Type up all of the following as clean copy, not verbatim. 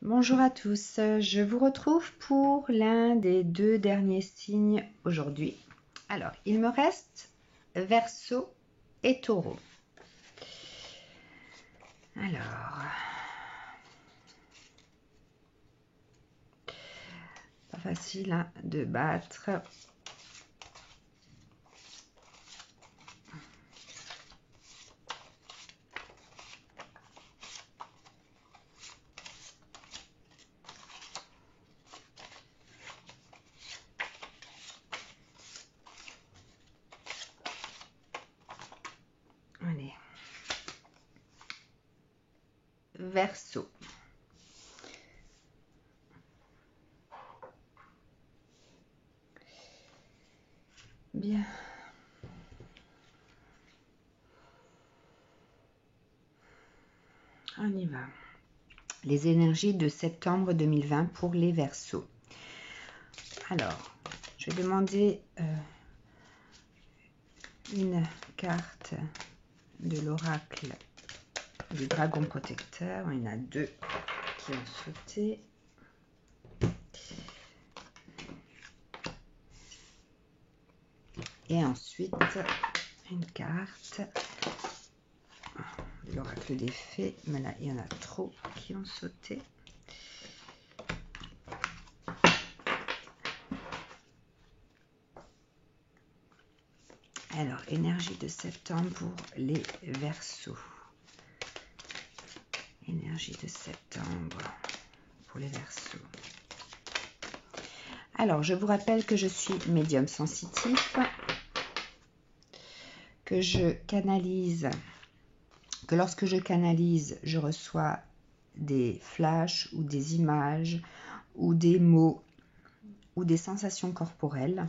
Bonjour à tous, je vous retrouve pour l'un des deux derniers signes aujourd'hui. Alors, il me reste Verseau et Taureau. Alors, pas facile hein, de battre. Allez. Verseau. Bien. On y va. Les énergies de septembre 2020 pour les Verseaux. Alors, je vais demander une carte de l'oracle du dragon protecteur. Il y en a deux qui ont sauté. Et ensuite, une carte de l'oracle des fées. Mais là, il y en a trop qui ont sauté. Alors, énergie de septembre pour les Verseaux. Énergie de septembre pour les Verseaux. Alors, je vous rappelle que je suis médium sensitif, que je canalise, que lorsque je canalise, je reçois des flashs ou des images ou des mots ou des sensations corporelles.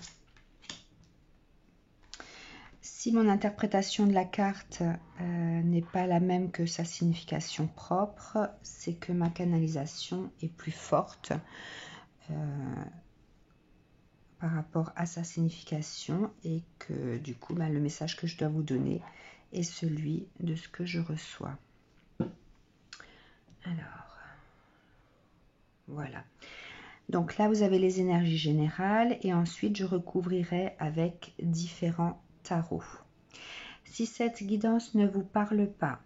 Si mon interprétation de la carte n'est pas la même que sa signification propre, c'est que ma canalisation est plus forte par rapport à sa signification et que du coup, le message que je dois vous donner est celui de ce que je reçois. Alors, voilà. Donc là, vous avez les énergies générales et ensuite, je recouvrirai avec différents tarots. Si cette guidance ne vous parle pas,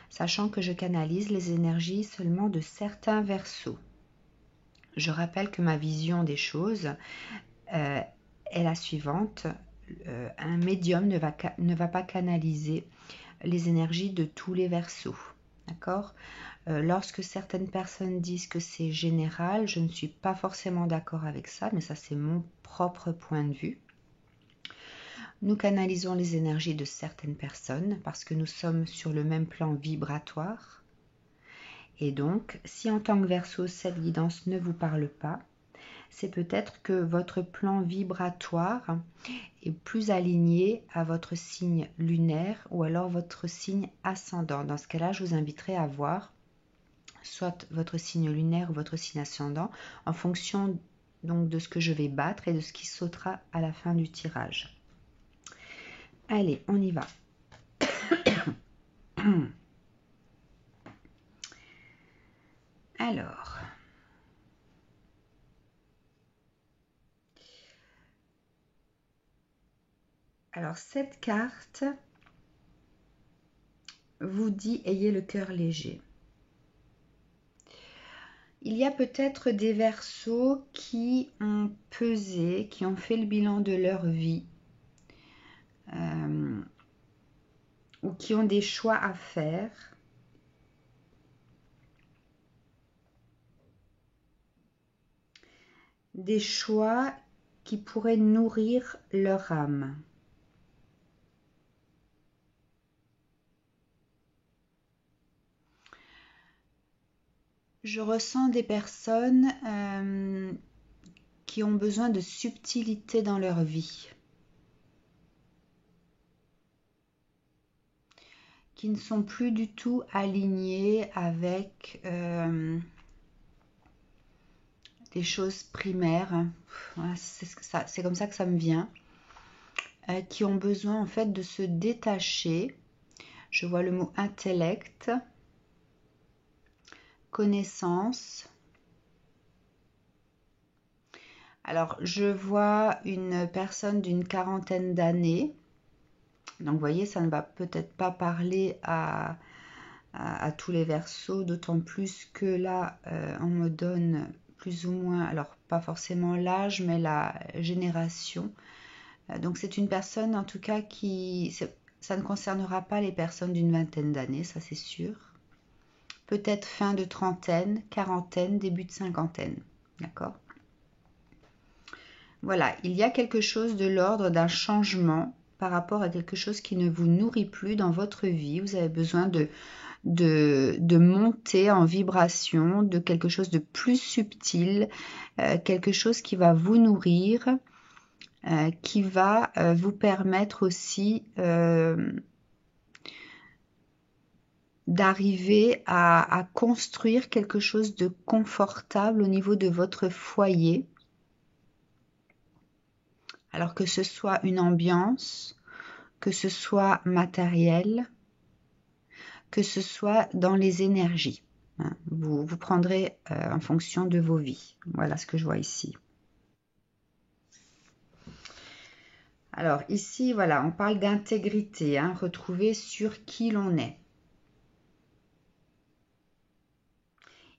sachant que je canalise les énergies seulement de certains Verseaux, je rappelle que ma vision des choses est la suivante. Un médium ne va pas canaliser les énergies de tous les Verseaux. D'accord ? Lorsque certaines personnes disent que c'est général, je ne suis pas forcément d'accord avec ça, mais ça c'est mon propre point de vue. Nous canalisons les énergies de certaines personnes parce que nous sommes sur le même plan vibratoire. Et donc, si en tant que Verseau, cette guidance ne vous parle pas, c'est peut-être que votre plan vibratoire est plus aligné à votre signe lunaire ou alors votre signe ascendant. Dans ce cas-là, je vous inviterai à voir soit votre signe lunaire ou votre signe ascendant en fonction donc de ce que je vais battre et de ce qui sautera à la fin du tirage. Allez, on y va. Alors cette carte vous dit ayez le cœur léger. Il y a peut-être des Verseaux qui ont pesé, qui ont fait le bilan de leur vie ou qui ont des choix à faire. Des choix qui pourraient nourrir leur âme. Je ressens des personnes qui ont besoin de subtilité dans leur vie, qui ne sont plus du tout alignées avec des choses primaires. Voilà, c'est comme ça que ça me vient. Qui ont besoin en fait de se détacher. Je vois le mot intellect, connaissance. Alors, je vois une personne d'une quarantaine d'années. Donc, vous voyez, ça ne va peut-être pas parler à tous les Verseaux, d'autant plus que là, on me donne plus ou moins, alors pas forcément l'âge, mais la génération. Donc, c'est une personne, en tout cas, ça ne concernera pas les personnes d'une vingtaine d'années, ça c'est sûr. Peut-être fin de trentaine, quarantaine, début de cinquantaine. D'accord ? Voilà, il y a quelque chose de l'ordre d'un changement par rapport à quelque chose qui ne vous nourrit plus dans votre vie. Vous avez besoin de monter en vibration, de quelque chose de plus subtil, quelque chose qui va vous nourrir, qui va vous permettre aussi d'arriver à construire quelque chose de confortable au niveau de votre foyer. Alors que ce soit une ambiance, que ce soit matériel, que ce soit dans les énergies. Vous prendrez en fonction de vos vies. Voilà ce que je vois ici. Alors ici, voilà, on parle d'intégrité, retrouver sur qui l'on est.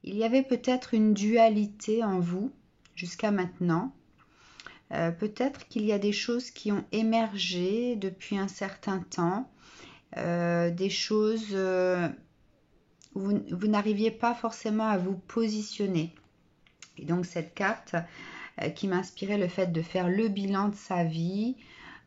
Il y avait peut-être une dualité en vous jusqu'à maintenant. Peut-être qu'il y a des choses qui ont émergé depuis un certain temps, des choses où vous n'arriviez pas forcément à vous positionner. Et donc cette carte qui m'inspirait le fait de faire le bilan de sa vie,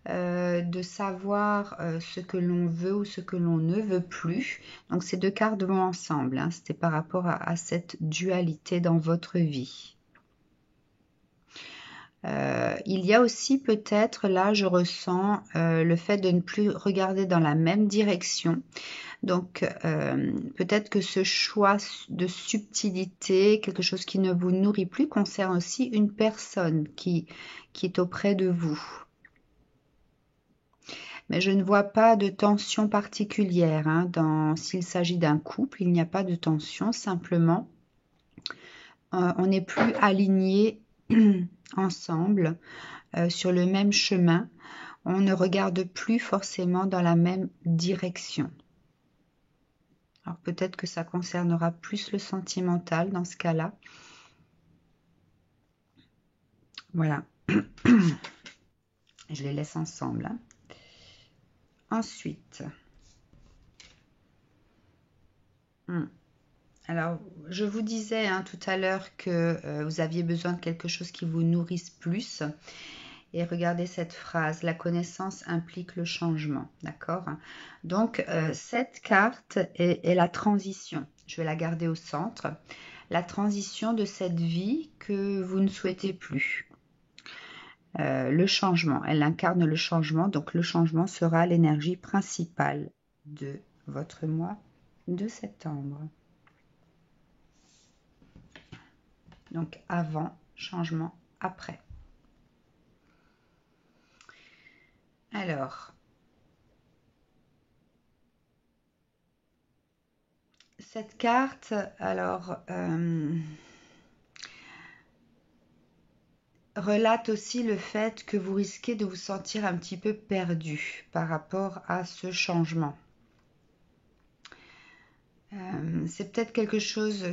de savoir ce que l'on veut ou ce que l'on ne veut plus. Donc ces deux cartes vont ensemble, c'était par rapport à cette dualité dans votre vie. Il y a aussi peut-être, là je ressens le fait de ne plus regarder dans la même direction. Donc peut-être que ce choix de subtilité, quelque chose qui ne vous nourrit plus, concerne aussi une personne qui est auprès de vous. Mais je ne vois pas de tension particulière. S'il s'agit d'un couple, il n'y a pas de tension, simplement on n'est plus alignés ensemble sur le même chemin. On ne regarde plus forcément dans la même direction. Alors peut-être que ça concernera plus le sentimental dans ce cas-là. Voilà. Je les laisse ensemble. Ensuite. Alors, je vous disais tout à l'heure que vous aviez besoin de quelque chose qui vous nourrisse plus. Et regardez cette phrase, la connaissance implique le changement, d'accord? Donc, cette carte est la transition. Je vais la garder au centre. La transition de cette vie que vous ne souhaitez plus. Le changement, elle incarne le changement. Donc, le changement sera l'énergie principale de votre mois de septembre. Donc, avant, changement, après. Alors, cette carte, relate aussi le fait que vous risquez de vous sentir un petit peu perdu par rapport à ce changement. C'est peut-être quelque chose,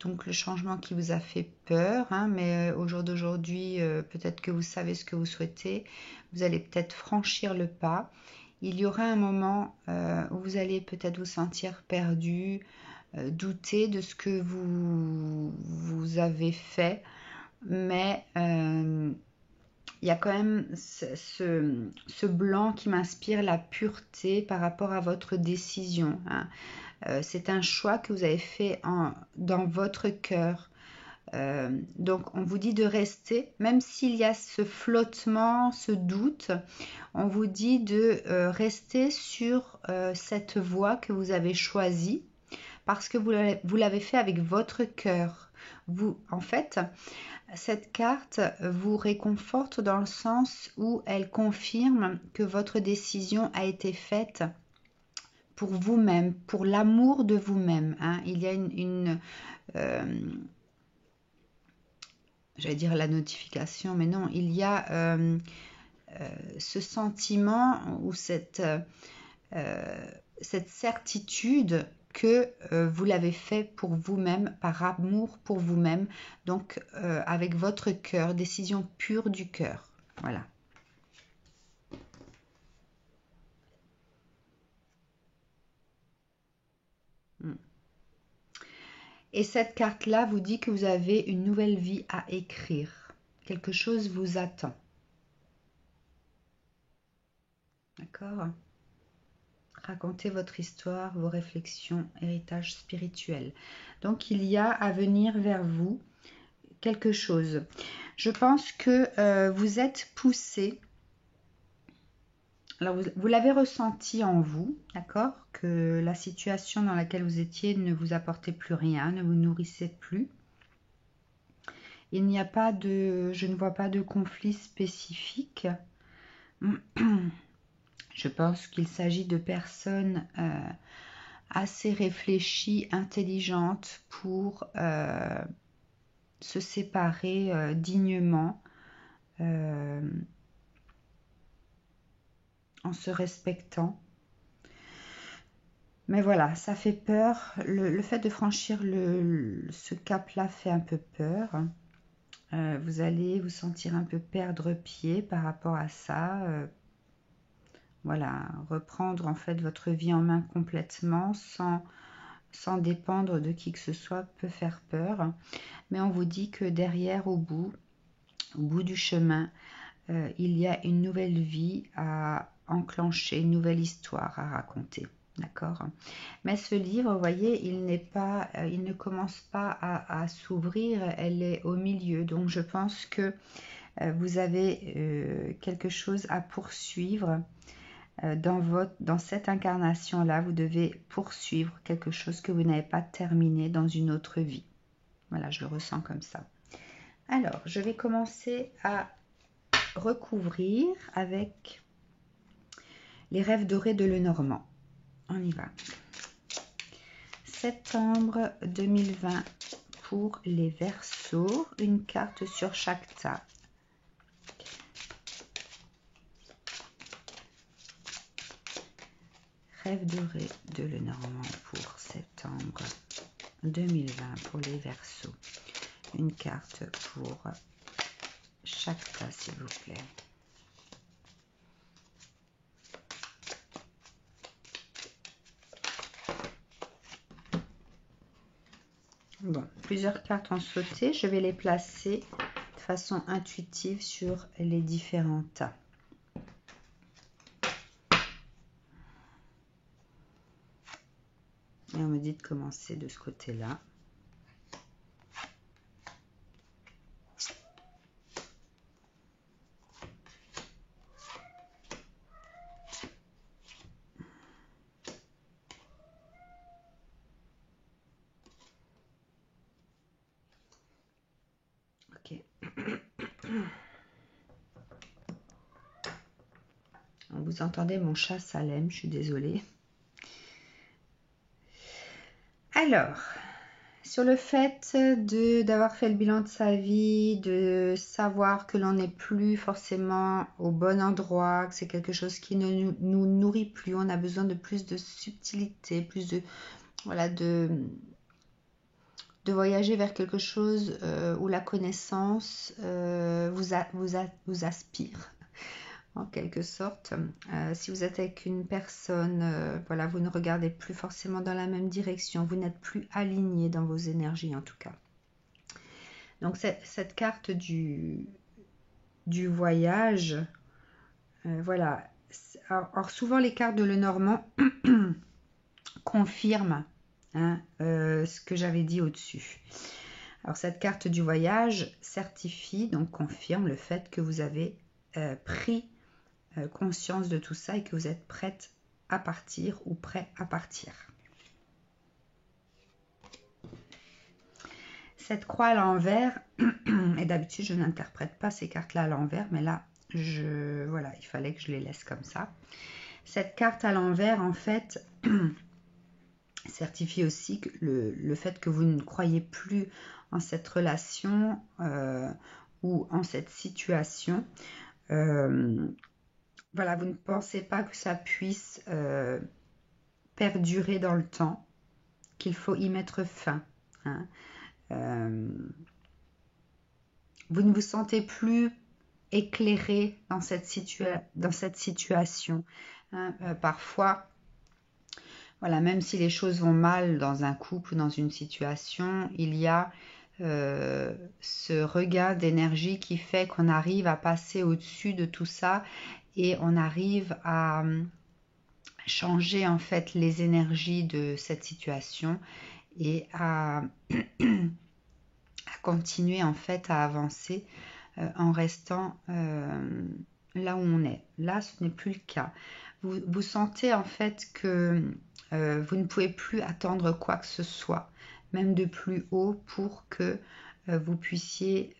donc le changement qui vous a fait peur, mais au jour d'aujourd'hui, peut-être que vous savez ce que vous souhaitez. Vous allez peut-être franchir le pas. Il y aura un moment où vous allez peut-être vous sentir perdu, douter de ce que vous avez fait, mais il y a quand même ce blanc qui m'inspire la pureté par rapport à votre décision. C'est un choix que vous avez fait dans votre cœur. Donc on vous dit de rester, même s'il y a ce flottement, ce doute, on vous dit de rester sur cette voie que vous avez choisie parce que vous l'avez fait avec votre cœur. En fait, cette carte vous réconforte dans le sens où elle confirme que votre décision a été faite pour vous-même, pour l'amour de vous-même. Hein. Il y a j'allais dire la notification, mais non, il y a ce sentiment ou cette certitude que vous l'avez fait pour vous-même, par amour pour vous-même, donc avec votre cœur, décision pure du cœur. Voilà. Et cette carte-là vous dit que vous avez une nouvelle vie à écrire. Quelque chose vous attend. D'accord ? Racontez votre histoire, vos réflexions, héritage spirituel. Donc, il y a à venir vers vous quelque chose. Je pense que vous êtes poussé. Alors, vous l'avez ressenti en vous, d'accord? Que la situation dans laquelle vous étiez ne vous apportait plus rien, ne vous nourrissait plus. Il n'y a pas de... Je ne vois pas de conflit spécifique. Je pense qu'il s'agit de personnes assez réfléchies, intelligentes pour se séparer dignement en se respectant. Mais voilà, ça fait peur. Le fait de franchir ce cap-là fait un peu peur. Vous allez vous sentir un peu perdre pied par rapport à ça. Voilà, reprendre en fait votre vie en main complètement sans dépendre de qui que ce soit peut faire peur. Mais on vous dit que derrière, au bout du chemin, il y a une nouvelle vie à enclencher, une nouvelle histoire à raconter. D'accord. Mais ce livre, vous voyez, il ne commence pas à s'ouvrir, elle est au milieu. Donc je pense que vous avez quelque chose à poursuivre dans cette incarnation-là. Vous devez poursuivre quelque chose que vous n'avez pas terminé dans une autre vie. Voilà, je le ressens comme ça. Alors, je vais commencer à recouvrir avec les rêves dorés de Lenormand. On y va. Septembre 2020 pour les Verseaux. Une carte sur chaque tas. Rêve doré de Lenormand pour septembre 2020 pour les Verseaux. Une carte pour chaque tas, s'il vous plaît. Bon, plusieurs cartes ont sauté. Je vais les placer de façon intuitive sur les différents tas. Et on me dit de commencer de ce côté-là. Ok. Vous entendez mon chat Salem, je suis désolée. Alors, sur le fait d'avoir fait le bilan de sa vie, de savoir que l'on n'est plus forcément au bon endroit, que c'est quelque chose qui ne nous nourrit plus, on a besoin de plus de subtilité, plus de, voilà, de voyager vers quelque chose où la connaissance vous aspire. En quelque sorte, si vous êtes avec une personne, voilà, vous ne regardez plus forcément dans la même direction, vous n'êtes plus aligné dans vos énergies en tout cas. Donc cette carte du voyage, voilà. Alors souvent les cartes de Lenormand confirment ce que j'avais dit au-dessus. Alors cette carte du voyage certifie, donc confirme le fait que vous avez pris conscience de tout ça et que vous êtes prête à partir ou prêt à partir. Cette croix à l'envers, et d'habitude je n'interprète pas ces cartes-là à l'envers, mais là, voilà, il fallait que je les laisse comme ça. Cette carte à l'envers, en fait, certifie aussi que le fait que vous ne croyez plus en cette relation ou en cette situation. Voilà, vous ne pensez pas que ça puisse perdurer dans le temps, qu'il faut y mettre fin. Hein. Vous ne vous sentez plus éclairé dans cette situation. Hein. Parfois, voilà, même si les choses vont mal dans un couple ou dans une situation, il y a ce regain d'énergie qui fait qu'on arrive à passer au-dessus de tout ça et on arrive à changer en fait les énergies de cette situation et à continuer en fait à avancer en restant là où on est. Là, ce n'est plus le cas. Vous sentez en fait que vous ne pouvez plus attendre quoi que ce soit, même de plus haut, pour que vous puissiez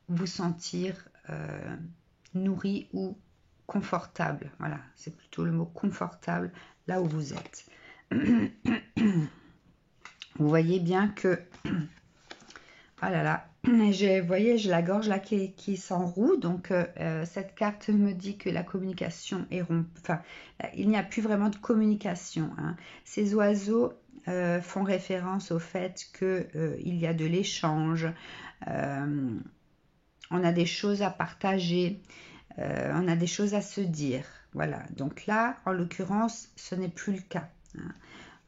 vous sentir nourri ou confortable. Voilà, c'est plutôt le mot confortable là où vous êtes. Vous voyez bien que ah là là, vous voyez, j'ai la gorge là qui s'enroue, donc cette carte me dit que la communication est rompue, enfin, il n'y a plus vraiment de communication. Hein. Ces oiseaux font référence au fait qu'il y a de l'échange, on a des choses à partager, on a des choses à se dire. Voilà, donc là, en l'occurrence, ce n'est plus le cas. Hein.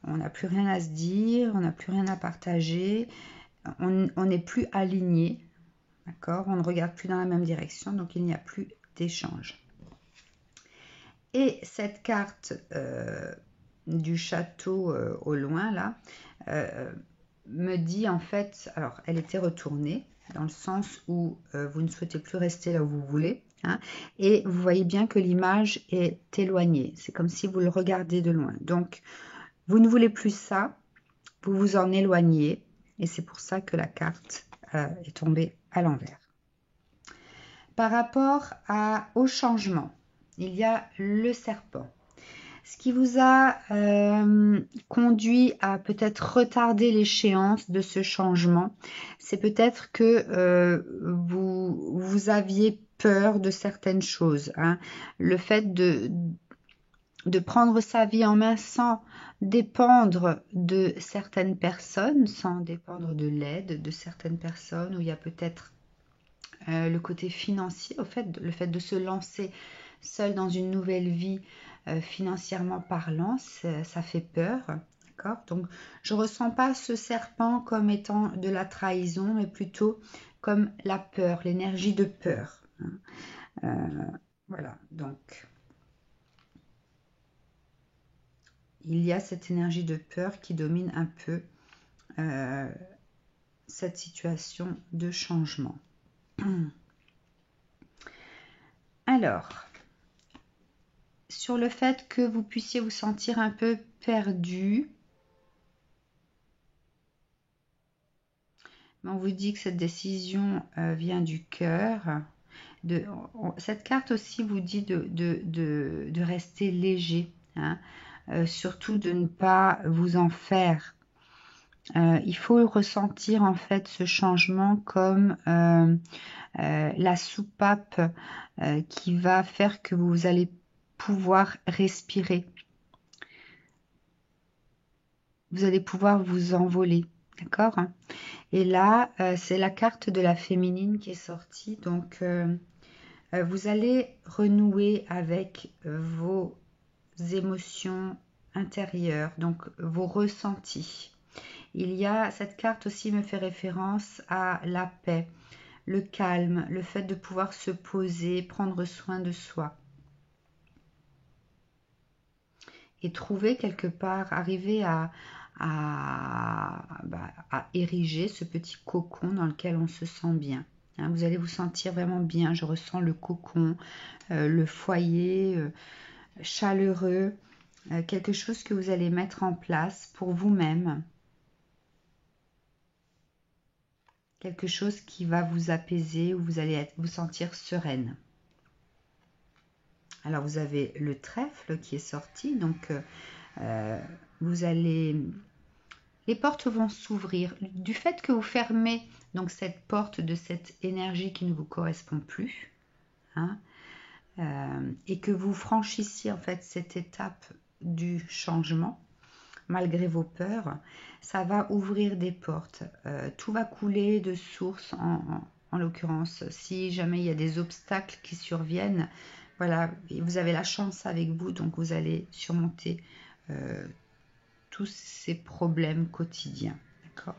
On n'a plus rien à se dire, on n'a plus rien à partager. On n'est plus aligné, d'accord? On ne regarde plus dans la même direction, donc il n'y a plus d'échange. Et cette carte du château au loin, là, me dit en fait, alors elle était retournée, dans le sens où vous ne souhaitez plus rester là où vous voulez, hein, et vous voyez bien que l'image est éloignée. C'est comme si vous le regardez de loin. Donc, vous ne voulez plus ça, vous vous en éloignez, et c'est pour ça que la carte est tombée à l'envers. Par rapport au changement, il y a le serpent. Ce qui vous a conduit à peut-être retarder l'échéance de ce changement, c'est peut-être que vous aviez peur de certaines choses. Hein. Le fait de prendre sa vie en main sans dépendre de certaines personnes, sans dépendre de l'aide de certaines personnes, où il y a peut-être le côté financier, le fait de se lancer seul dans une nouvelle vie financièrement parlant, ça fait peur. D'accord ? Donc, je ne ressens pas ce serpent comme étant de la trahison, mais plutôt comme la peur, l'énergie de peur. Voilà, donc il y a cette énergie de peur qui domine un peu cette situation de changement. Alors, sur le fait que vous puissiez vous sentir un peu perdu, on vous dit que cette décision vient du cœur. Cette carte aussi vous dit de rester léger, hein, surtout de ne pas vous en faire. Il faut ressentir en fait ce changement comme la soupape qui va faire que vous allez pouvoir respirer. Vous allez pouvoir vous envoler, d'accord? Et là, c'est la carte de la féminine qui est sortie. Donc, vous allez renouer avec vos émotions intérieures, donc vos ressentis. Cette carte aussi me fait référence à la paix, le calme, le fait de pouvoir se poser, prendre soin de soi. Et trouver quelque part, arriver à ériger ce petit cocon dans lequel on se sent bien. Hein, vous allez vous sentir vraiment bien. Je ressens le cocon, le foyer chaleureux, quelque chose que vous allez mettre en place pour vous-même. Quelque chose qui va vous apaiser, où vous allez vous sentir sereine. Alors, vous avez le trèfle qui est sorti, donc vous allez... Les portes vont s'ouvrir. Du fait que vous fermez donc cette porte de cette énergie qui ne vous correspond plus, hein, et que vous franchissiez en fait cette étape du changement, malgré vos peurs, ça va ouvrir des portes. Tout va couler de source en l'occurrence. Si jamais il y a des obstacles qui surviennent, voilà, vous avez la chance avec vous, donc vous allez surmonter tous ces problèmes quotidiens. D'accord ?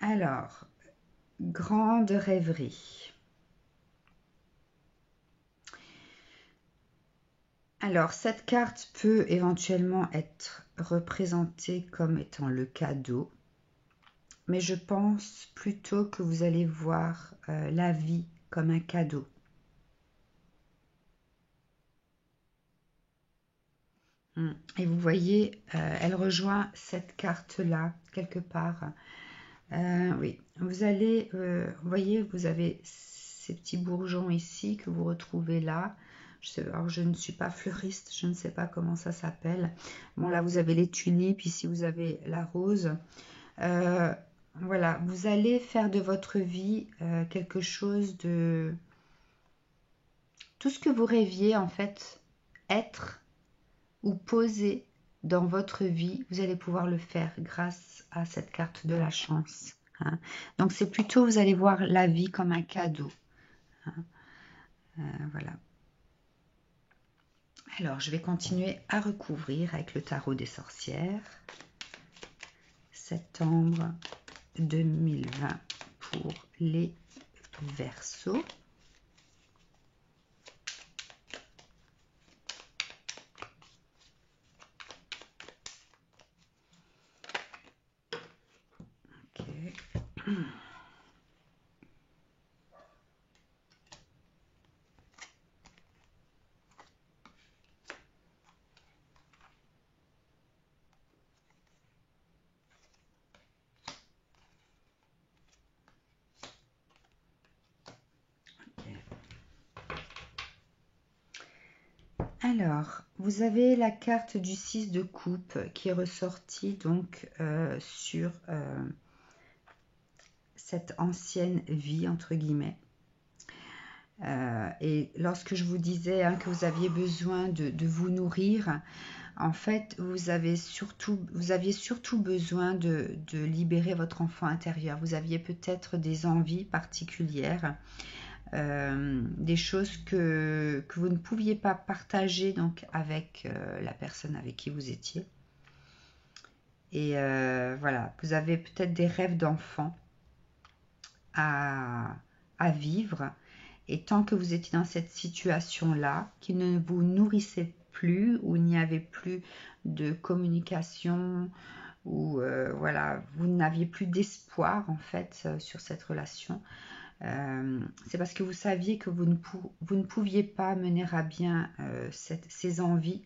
Alors, grande rêverie. Alors, cette carte peut éventuellement être représentée comme étant le cadeau, mais je pense plutôt que vous allez voir la vie comme un cadeau. Et vous voyez, elle rejoint cette carte-là, quelque part. Oui, vous allez, vous voyez, vous avez ces petits bourgeons ici que vous retrouvez là. Alors, je ne suis pas fleuriste, je ne sais pas comment ça s'appelle. Bon, là, vous avez les tulipes, ici, vous avez la rose. Voilà, vous allez faire de votre vie quelque chose de... Tout ce que vous rêviez, en fait, être ou poser dans votre vie, vous allez pouvoir le faire grâce à cette carte de la chance. Hein. Donc, c'est plutôt, vous allez voir la vie comme un cadeau. Hein. Voilà. Alors, je vais continuer à recouvrir avec le tarot des sorcières. Septembre 2020 pour les Verseaux. Okay. Alors, vous avez la carte du 6 de coupe qui est ressortie donc sur cette ancienne vie, entre guillemets. Et lorsque je vous disais hein, que vous aviez besoin de vous nourrir, en fait, vous aviez surtout besoin de libérer votre enfant intérieur. Vous aviez peut-être des envies particulières, des choses que vous ne pouviez pas partager donc, avec la personne avec qui vous étiez. Et voilà, vous avez peut-être des rêves d'enfant à vivre. Et tant que vous étiez dans cette situation-là, qui ne vous nourrissait plus, où il n'y avait plus de communication, où voilà, vous n'aviez plus d'espoir en fait sur cette relation, c'est parce que vous saviez que vous ne pouviez pas mener à bien ces envies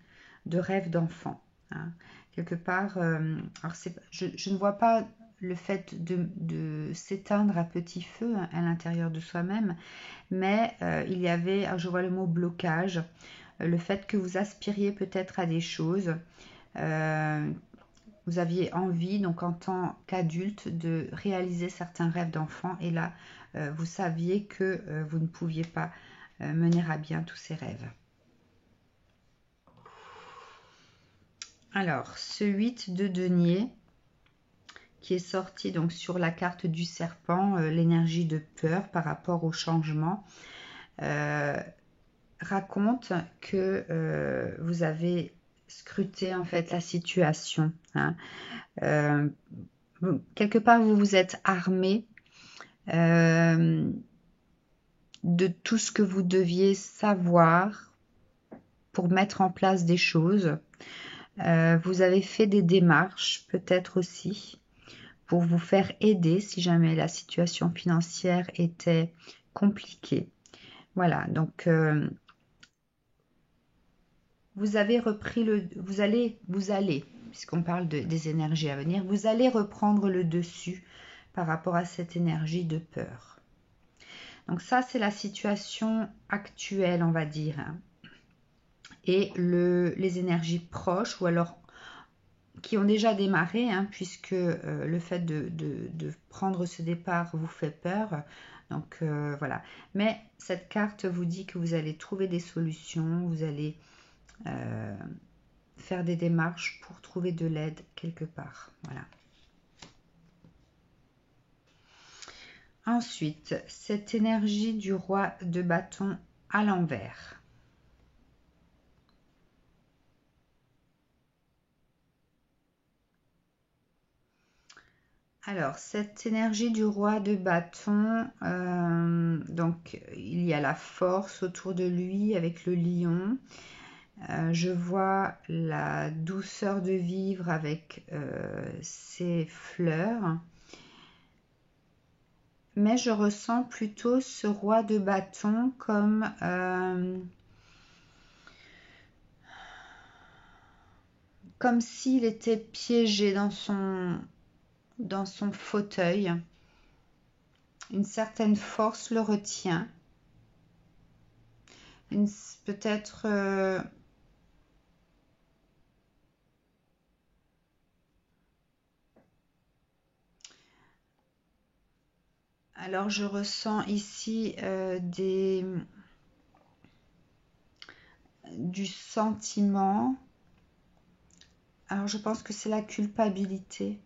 de rêve d'enfant. Hein. Quelque part, alors je ne vois pas le fait de s'éteindre à petit feu hein, à l'intérieur de soi-même, mais il y avait, alors je vois le mot blocage, le fait que vous aspiriez peut-être à des choses, vous aviez envie, donc en tant qu'adulte, de réaliser certains rêves d'enfant, et là, vous saviez que vous ne pouviez pas mener à bien tous ces rêves. Alors, ce 8 de denier, qui est sorti donc sur la carte du serpent, l'énergie de peur par rapport au changement, raconte que vous avez scruté en fait la situation. Hein. Quelque part, vous vous êtes armé de tout ce que vous deviez savoir pour mettre en place des choses. Vous avez fait des démarches, peut-être aussi, pour vous faire aider si jamais la situation financière était compliquée. Voilà, donc vous avez repris vous allez, puisqu'on parle des énergies à venir, vous allez reprendre le dessus par rapport à cette énergie de peur. Donc ça, c'est la situation actuelle, on va dire. Et les énergies proches, ou alors qui ont déjà démarré, puisque le fait de prendre ce départ vous fait peur. Donc voilà. Mais cette carte vous dit que vous allez trouver des solutions, vous allez faire des démarches pour trouver de l'aide quelque part. Voilà. Ensuite, cette énergie du roi de bâton à l'envers. Alors, cette énergie du roi de bâton, donc il y a la force autour de lui avec le lion. Je vois la douceur de vivre avec ses fleurs. Mais je ressens plutôt ce roi de bâton comme s'il était piégé dans son fauteuil. Une certaine force le retient. Peut-être alors je ressens ici du sentiment. Alors je pense que c'est la culpabilité.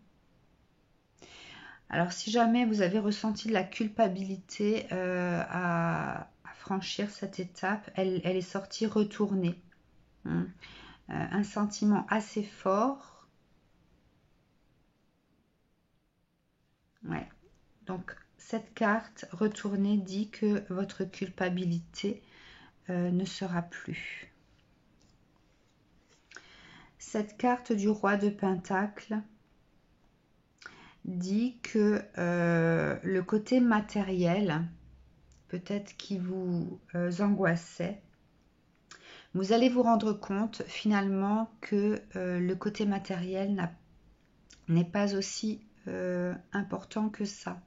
Alors si jamais vous avez ressenti de la culpabilité à franchir cette étape, elle est sortie retournée. Un sentiment assez fort. Ouais. Donc cette carte retournée dit que votre culpabilité ne sera plus. Cette carte du roi de Pentacle dit que le côté matériel, peut-être qui vous angoissait, vous allez vous rendre compte finalement que le côté matériel n'est pas aussi important que ça.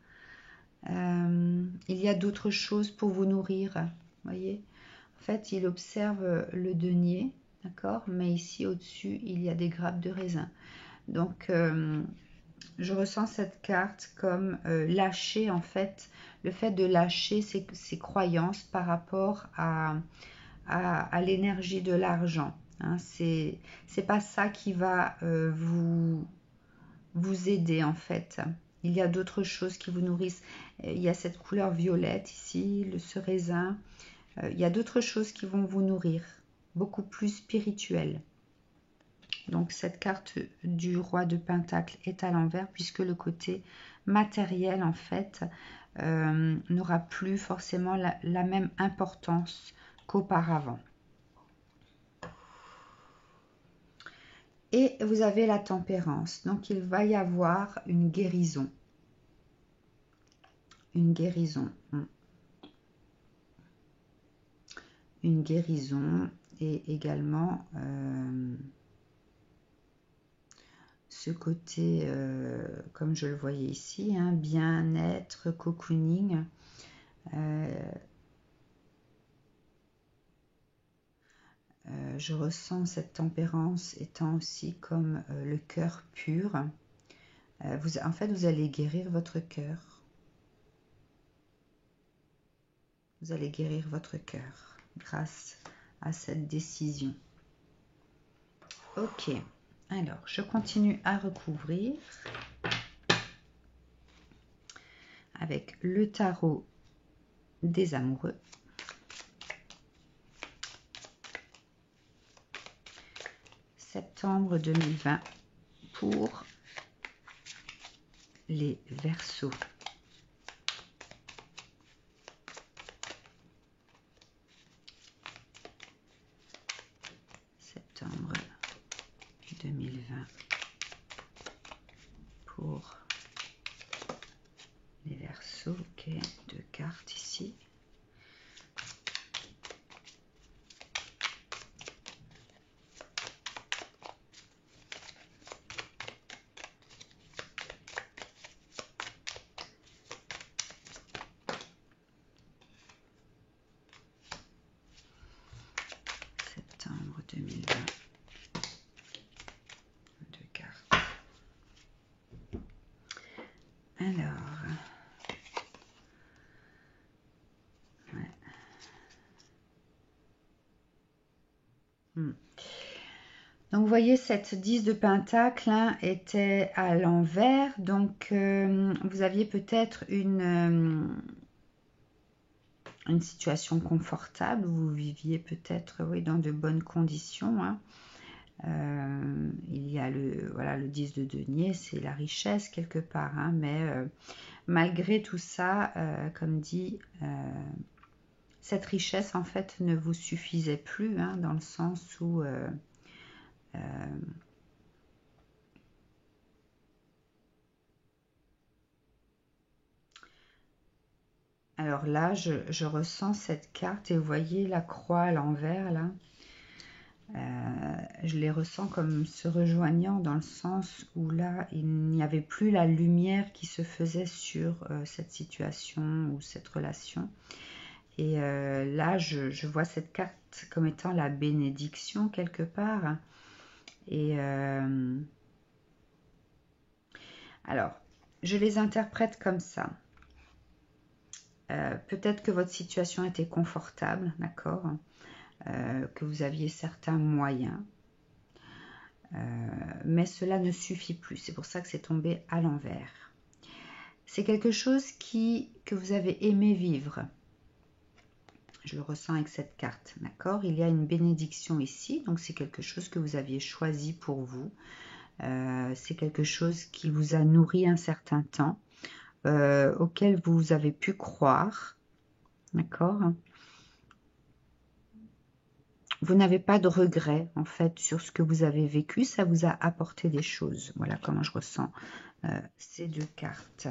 Il y a d'autres choses pour vous nourrir, voyez. En fait, il observe le denier, d'accord, mais ici au-dessus, il y a des grappes de raisin. Donc, je ressens cette carte comme lâcher, en fait, le fait de lâcher ses croyances par rapport à l'énergie de l'argent. C'est pas ça qui va vous aider, en fait. Il y a d'autres choses qui vous nourrissent. Il y a cette couleur violette ici, ce raisin. Il y a d'autres choses qui vont vous nourrir, beaucoup plus spirituelles. Donc cette carte du roi de Pentacle est à l'envers puisque le côté matériel en fait n'aura plus forcément la même importance qu'auparavant. Et vous avez la tempérance, donc il va y avoir une guérison. Une guérison. Une guérison et également ce côté, comme je le voyais ici, bien-être, cocooning. Je ressens cette tempérance étant aussi comme le cœur pur. En fait, vous allez guérir votre cœur. Vous allez guérir votre cœur grâce à cette décision. Ok, alors je continue à recouvrir avec le tarot des amoureux. Septembre 2020 pour les Verseaux. Septembre 2020 pour les Verseaux. Ok, deux cartes ici. Alors, ouais. Donc, vous voyez, cette 10 de Pentacle hein, était à l'envers. Donc, vous aviez peut-être une situation confortable. Vous viviez peut-être oui, dans de bonnes conditions. Hein. Il y a le 10 de denier, c'est la richesse quelque part. Hein, mais malgré tout ça, comme dit, cette richesse en fait ne vous suffisait plus. Hein, dans le sens où... alors là, je ressens cette carte et vous voyez la croix à l'envers là. Je les ressens comme se rejoignant dans le sens où là, il n'y avait plus la lumière qui se faisait sur cette situation ou cette relation. Et là, je vois cette carte comme étant la bénédiction quelque part. Et alors, je les interprète comme ça. Peut-être que votre situation était confortable, d'accord, que vous aviez certains moyens, mais cela ne suffit plus. C'est pour ça que c'est tombé à l'envers. C'est quelque chose que vous avez aimé vivre. Je le ressens avec cette carte, d'accord. Il y a une bénédiction ici, donc c'est quelque chose que vous aviez choisi pour vous. C'est quelque chose qui vous a nourri un certain temps, auquel vous avez pu croire, d'accord. Vous n'avez pas de regrets en fait sur ce que vous avez vécu, ça vous a apporté des choses. Voilà comment je ressens ces deux cartes.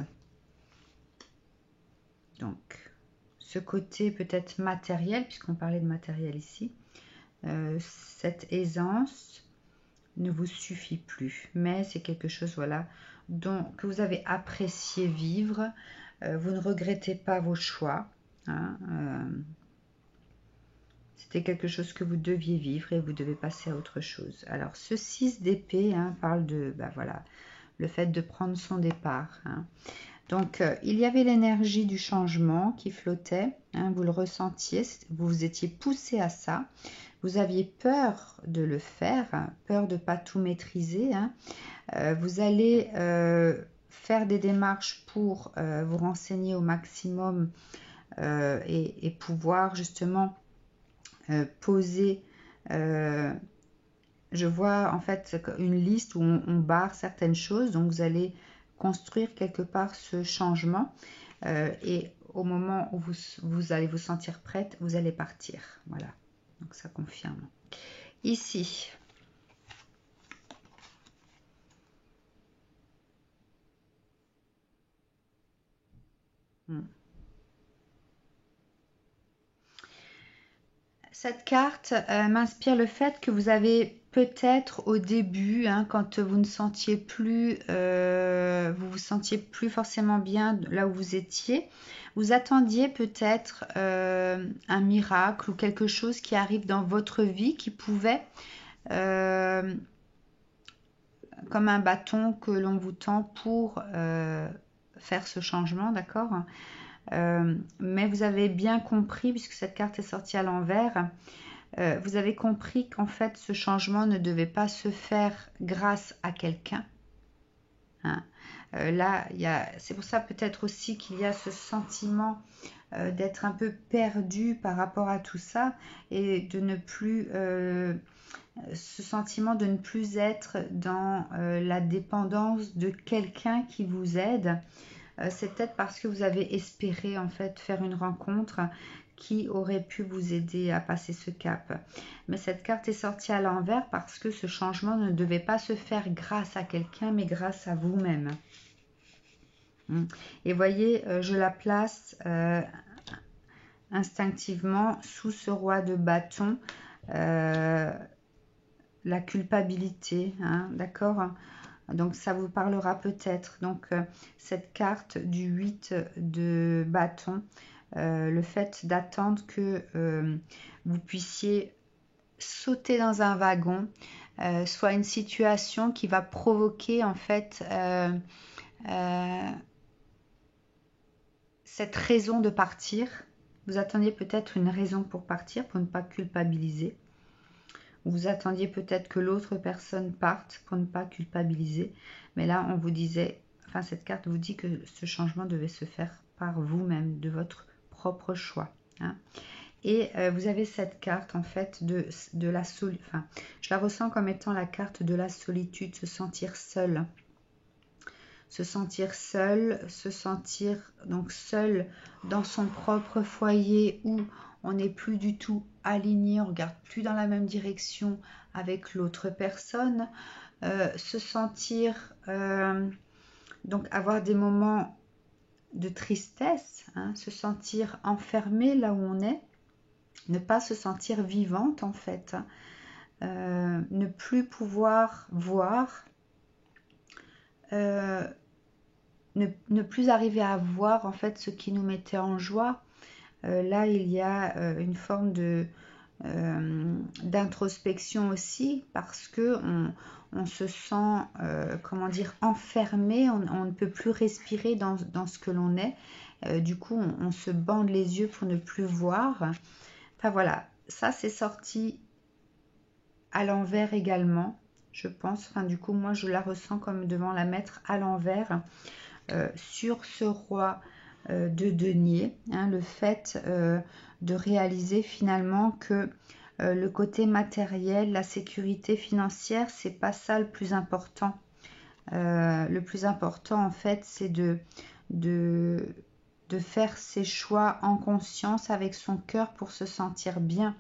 Donc, ce côté peut-être matériel, puisqu'on parlait de matériel ici, cette aisance ne vous suffit plus, mais c'est quelque chose voilà, que vous avez apprécié vivre. Vous ne regrettez pas vos choix. Hein, c'était quelque chose que vous deviez vivre et vous devez passer à autre chose. Alors, ce 6 d'épée hein, parle de voilà, le fait de prendre son départ. Hein. Donc, il y avait l'énergie du changement qui flottait. Hein, vous le ressentiez, vous étiez poussé à ça. Vous aviez peur de le faire, hein, peur de ne pas tout maîtriser. Hein. Vous allez faire des démarches pour vous renseigner au maximum et pouvoir justement poser, je vois en fait une liste où on barre certaines choses, donc vous allez construire quelque part ce changement et au moment où vous allez vous sentir prête, vous allez partir. Voilà, donc ça confirme. Ici, cette carte m'inspire le fait que vous avez peut-être au début, hein, quand vous ne sentiez plus, vous vous sentiez plus forcément bien là où vous étiez, vous attendiez peut-être un miracle ou quelque chose qui arrive dans votre vie qui pouvait, comme un bâton que l'on vous tend pour faire ce changement, d'accord ? Mais vous avez bien compris, puisque cette carte est sortie à l'envers, vous avez compris qu'en fait ce changement ne devait pas se faire grâce à quelqu'un. Hein. Là, c'est pour ça peut-être aussi qu'il y a ce sentiment d'être un peu perdu par rapport à tout ça et de ne plus... ce sentiment de ne plus être dans la dépendance de quelqu'un qui vous aide. C'est peut-être parce que vous avez espéré en fait faire une rencontre qui aurait pu vous aider à passer ce cap. Mais cette carte est sortie à l'envers parce que ce changement ne devait pas se faire grâce à quelqu'un, mais grâce à vous-même. Et voyez, je la place instinctivement sous ce roi de bâton, la culpabilité, hein, d'accord ? Donc ça vous parlera peut-être. Donc cette carte du 8 de bâton, le fait d'attendre que vous puissiez sauter dans un wagon, soit une situation qui va provoquer en fait cette raison de partir. Vous attendiez peut-être une raison pour partir, pour ne pas culpabiliser. Vous attendiez peut-être que l'autre personne parte pour ne pas culpabiliser. Mais là, on vous disait, enfin cette carte vous dit que ce changement devait se faire par vous-même, de votre propre choix. Hein. Et vous avez cette carte en fait de la solitude. Enfin, je la ressens comme étant la carte de la solitude, se sentir seul. Se sentir seul, se sentir donc seul dans son propre foyer où on n'est plus du tout aligné, on ne regarde plus dans la même direction avec l'autre personne. Se sentir, donc avoir des moments de tristesse, hein, se sentir enfermé là où on est, ne pas se sentir vivante en fait, ne plus pouvoir voir, ne plus arriver à voir en fait ce qui nous mettait en joie. Là il y a une forme de d'introspection aussi, parce que on se sent comment dire, enfermé, on ne peut plus respirer dans ce que l'on est. Du coup on se bande les yeux pour ne plus voir. Enfin voilà, ça c'est sorti à l'envers également, je pense. Enfin du coup moi je la ressens comme devant la mettre à l'envers sur ce roi de denier, hein, le fait de réaliser finalement que le côté matériel, la sécurité financière, c'est pas ça le plus important. Le plus important en fait c'est de faire ses choix en conscience avec son cœur pour se sentir bien.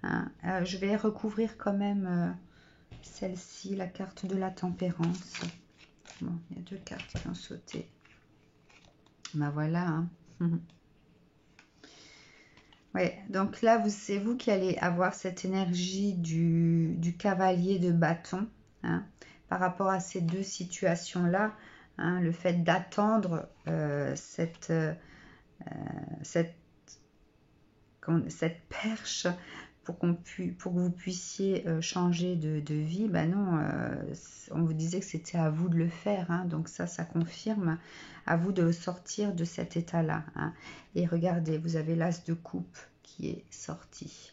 Hein. Je vais recouvrir quand même celle-ci, la carte de la tempérance. Bon, il y a deux cartes qui ont sauté. Ben voilà. Hein. Ouais, donc là, c'est vous qui allez avoir cette énergie du cavalier de bâton, hein, par rapport à ces deux situations-là. Hein, le fait d'attendre cette perche pour que vous puissiez changer de vie. Ben non, on vous disait que c'était à vous de le faire. Hein, donc ça confirme. À vous de sortir de cet état-là. Hein. Et regardez, vous avez l'as de coupe qui est sorti.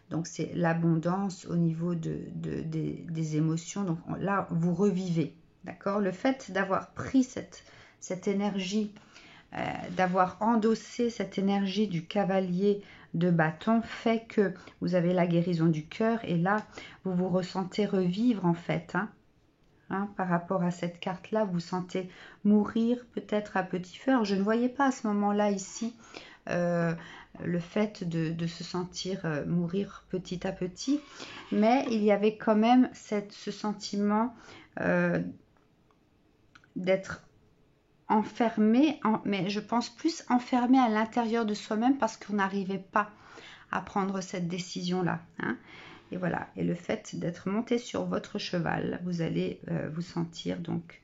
Donc c'est l'abondance au niveau des émotions. Donc là, vous revivez. D'accord? Le fait d'avoir pris cette énergie, d'avoir endossé cette énergie du cavalier de bâton fait que vous avez la guérison du cœur. Et là, vous vous ressentez revivre en fait. Hein, par rapport à cette carte-là, vous sentez mourir peut-être à petit feu. Alors, je ne voyais pas à ce moment-là ici le fait de se sentir mourir petit à petit, mais il y avait quand même ce sentiment d'être enfermé, mais je pense plus enfermé à l'intérieur de soi-même parce qu'on n'arrivait pas à prendre cette décision-là. Hein. Et voilà, et le fait d'être monté sur votre cheval, vous allez vous sentir donc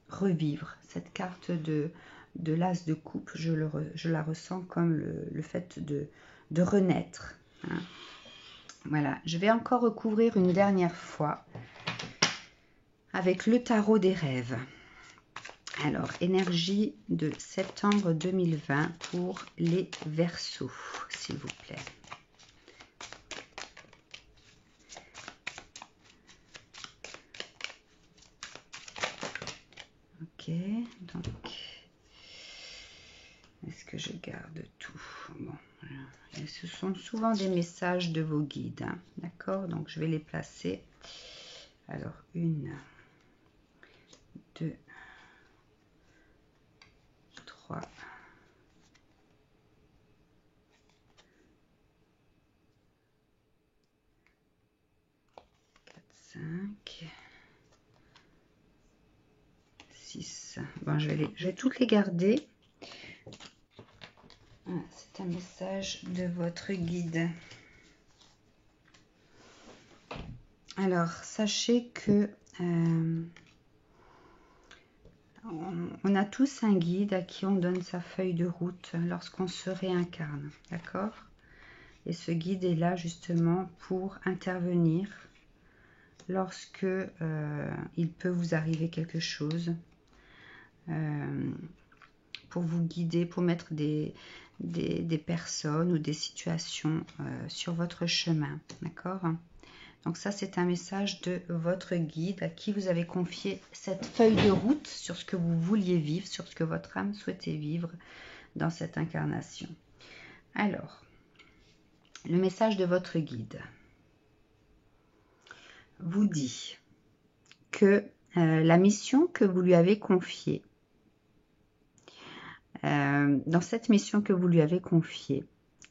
revivre cette carte de l'as de coupe. Je la ressens comme le fait de renaître. Hein. Voilà, je vais encore recouvrir une dernière fois avec le tarot des rêves. Alors, énergie de septembre 2020 pour les Verseaux, s'il vous plaît. Ok, donc, est-ce que je garde tout? Bon, ce sont souvent des messages de vos guides, hein, d'accord? Donc, je vais les placer. Alors, 1, 2, 3, 4, 5, 6. Bon, je vais toutes les garder. C'est un message de votre guide. Alors, sachez que on a tous un guide à qui on donne sa feuille de route lorsqu'on se réincarne, d'accord? Et ce guide est là justement pour intervenir lorsque il peut vous arriver quelque chose, pour vous guider, pour mettre des personnes ou des situations sur votre chemin. D'accord? Donc ça, c'est un message de votre guide à qui vous avez confié cette feuille de route sur ce que vous vouliez vivre, sur ce que votre âme souhaitait vivre dans cette incarnation. Alors, le message de votre guide vous dit que la mission que vous lui avez confiée, dans cette mission que vous lui avez confiée,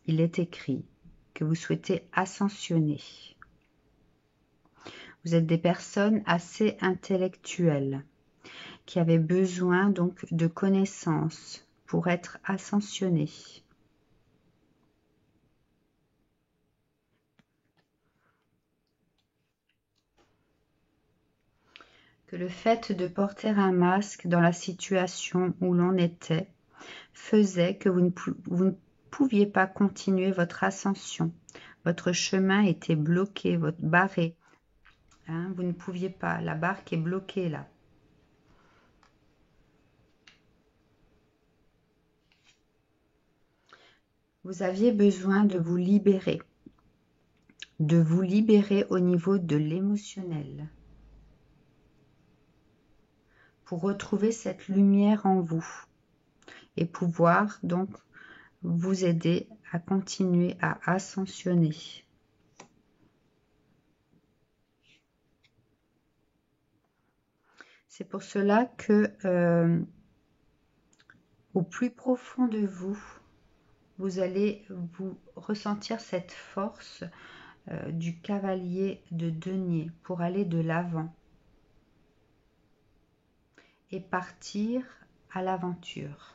il est écrit que vous souhaitez ascensionner. Vous êtes des personnes assez intellectuelles qui avaient besoin donc de connaissances pour être ascensionnées. Que le fait de porter un masque dans la situation où l'on était faisait que vous ne pouviez pas continuer votre ascension. Votre chemin était bloqué, barré. Hein, vous ne pouviez pas, la barque est bloquée là. Vous aviez besoin de vous libérer au niveau de l'émotionnel, pour retrouver cette lumière en vous et pouvoir donc vous aider à continuer à ascensionner. C'est pour cela que au plus profond de vous, vous allez vous ressentir cette force du cavalier de denier pour aller de l'avant et partir à l'aventure.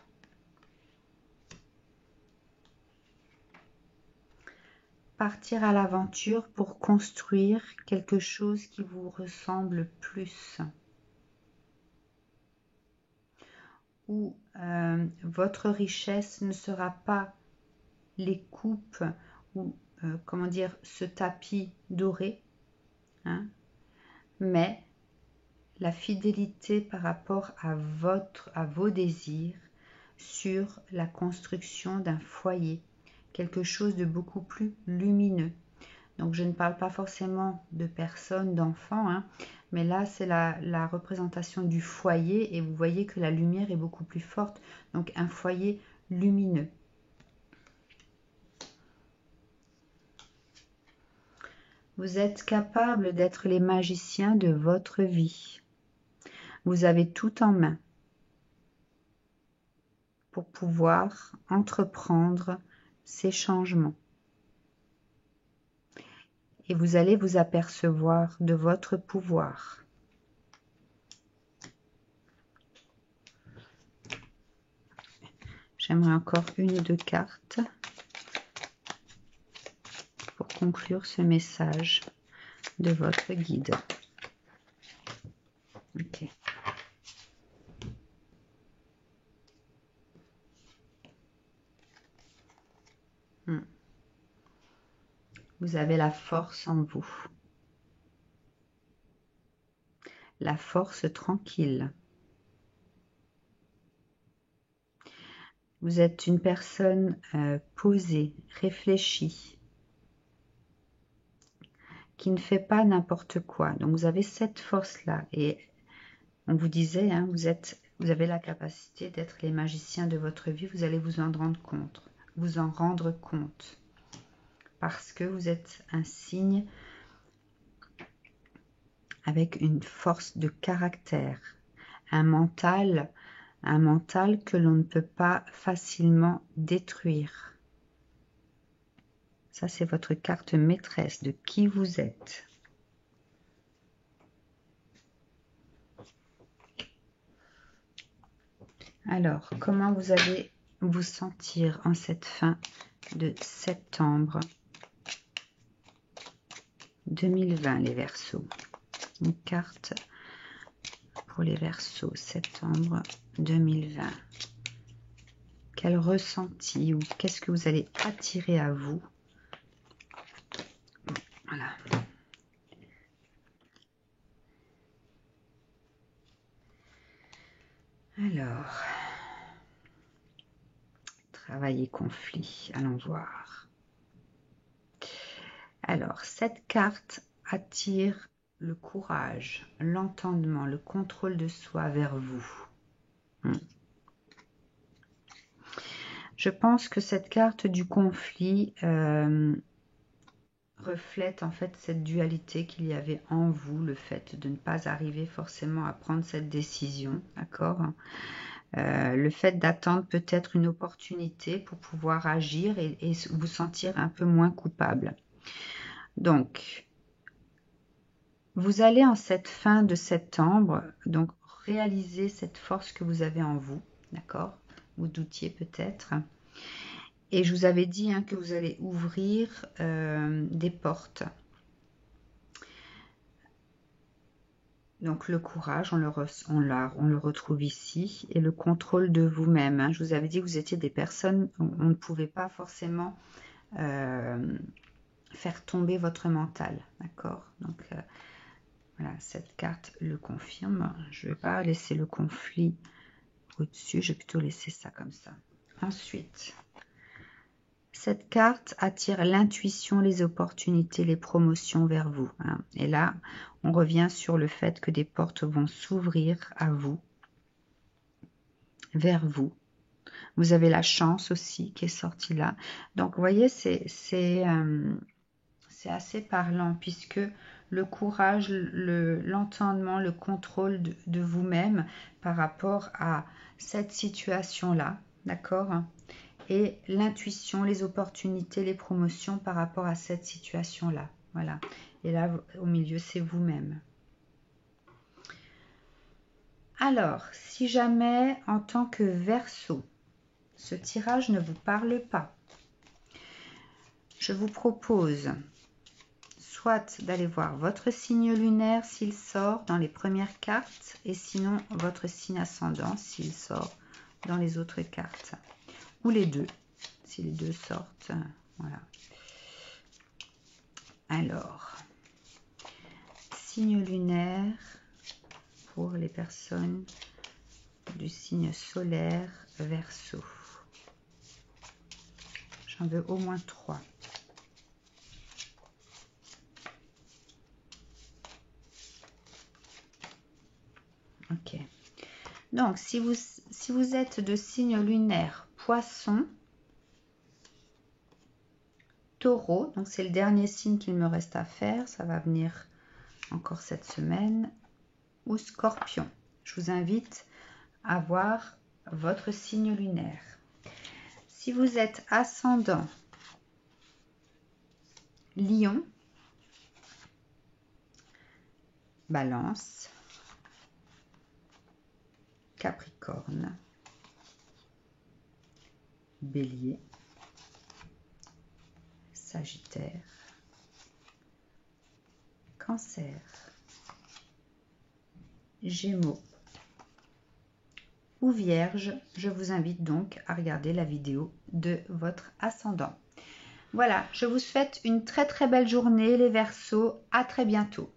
Partir à l'aventure pour construire quelque chose qui vous ressemble plus. Où votre richesse ne sera pas les coupes ou comment dire, ce tapis doré, hein, mais la fidélité par rapport à vos désirs sur la construction d'un foyer, quelque chose de beaucoup plus lumineux. Donc je ne parle pas forcément de personnes, d'enfants, hein, mais là c'est la représentation du foyer et vous voyez que la lumière est beaucoup plus forte, donc un foyer lumineux. Vous êtes capable d'être les magiciens de votre vie. Vous avez tout en main pour pouvoir entreprendre ces changements. Et vous allez vous apercevoir de votre pouvoir. J'aimerais encore une ou deux cartes pour conclure ce message de votre guide. Ok. Vous avez la force en vous. La force tranquille. Vous êtes une personne posée, réfléchie, qui ne fait pas n'importe quoi. Donc vous avez cette force-là. Et on vous disait, hein, vous avez la capacité d'être les magiciens de votre vie. Vous allez vous en rendre compte. Parce que vous êtes un signe avec une force de caractère, un mental que l'on ne peut pas facilement détruire. Ça, c'est votre carte maîtresse de qui vous êtes. Alors, comment vous allez vous sentir en cette fin de septembre 2020, les Verseaux? Une carte pour les Verseaux, septembre 2020. Quel ressenti ou qu'est-ce que vous allez attirer à vous? Voilà. Alors, Travailler conflit. Allons voir. Alors, cette carte attire le courage, l'entendement, le contrôle de soi vers vous. Je pense que cette carte du conflit reflète en fait cette dualité qu'il y avait en vous, le fait de ne pas arriver forcément à prendre cette décision, d'accord? Le fait d'attendre peut-être une opportunité pour pouvoir agir et vous sentir un peu moins coupable. Donc, vous allez en cette fin de septembre, donc réaliser cette force que vous avez en vous, d'accord? Vous doutiez peut-être. Et je vous avais dit que vous allez ouvrir des portes. Donc le courage, on le retrouve ici. Et le contrôle de vous-même. Je vous avais dit que vous étiez des personnes, on ne pouvait pas forcément faire tomber votre mental. D'accord? Donc voilà, cette carte le confirme. Je ne vais pas laisser le conflit au-dessus, je vais plutôt laisser ça comme ça. Ensuite, cette carte attire l'intuition, les opportunités, les promotions vers vous. Et là, on revient sur le fait que des portes vont s'ouvrir à vous, vers vous. Vous avez la chance aussi qui est sortie là. Donc, vous voyez, c'est assez parlant puisque le courage, l'entendement, le contrôle de vous-même par rapport à cette situation-là, d'accord? Et l'intuition, les opportunités, les promotions par rapport à cette situation-là. Voilà. Et là, au milieu, c'est vous-même. Alors, si jamais, en tant que Verseau, ce tirage ne vous parle pas, je vous propose soit d'aller voir votre signe lunaire s'il sort dans les premières cartes, et sinon votre signe ascendant s'il sort dans les autres cartes. Ou les deux, si les deux sortent. Voilà. Alors, signe lunaire pour les personnes du signe solaire Verseau. J'en veux au moins 3. Ok. Donc, si vous êtes de signe lunaire Poisson, Taureau, donc c'est le dernier signe qu'il me reste à faire, ça va venir encore cette semaine, ou Scorpion. Je vous invite à voir votre signe lunaire. Si vous êtes ascendant Lion, Balance, Capricorne, Bélier, Sagittaire, Cancer, Gémeaux ou Vierge, je vous invite donc à regarder la vidéo de votre ascendant. Voilà, je vous souhaite une très très belle journée les Verseaux, à très bientôt.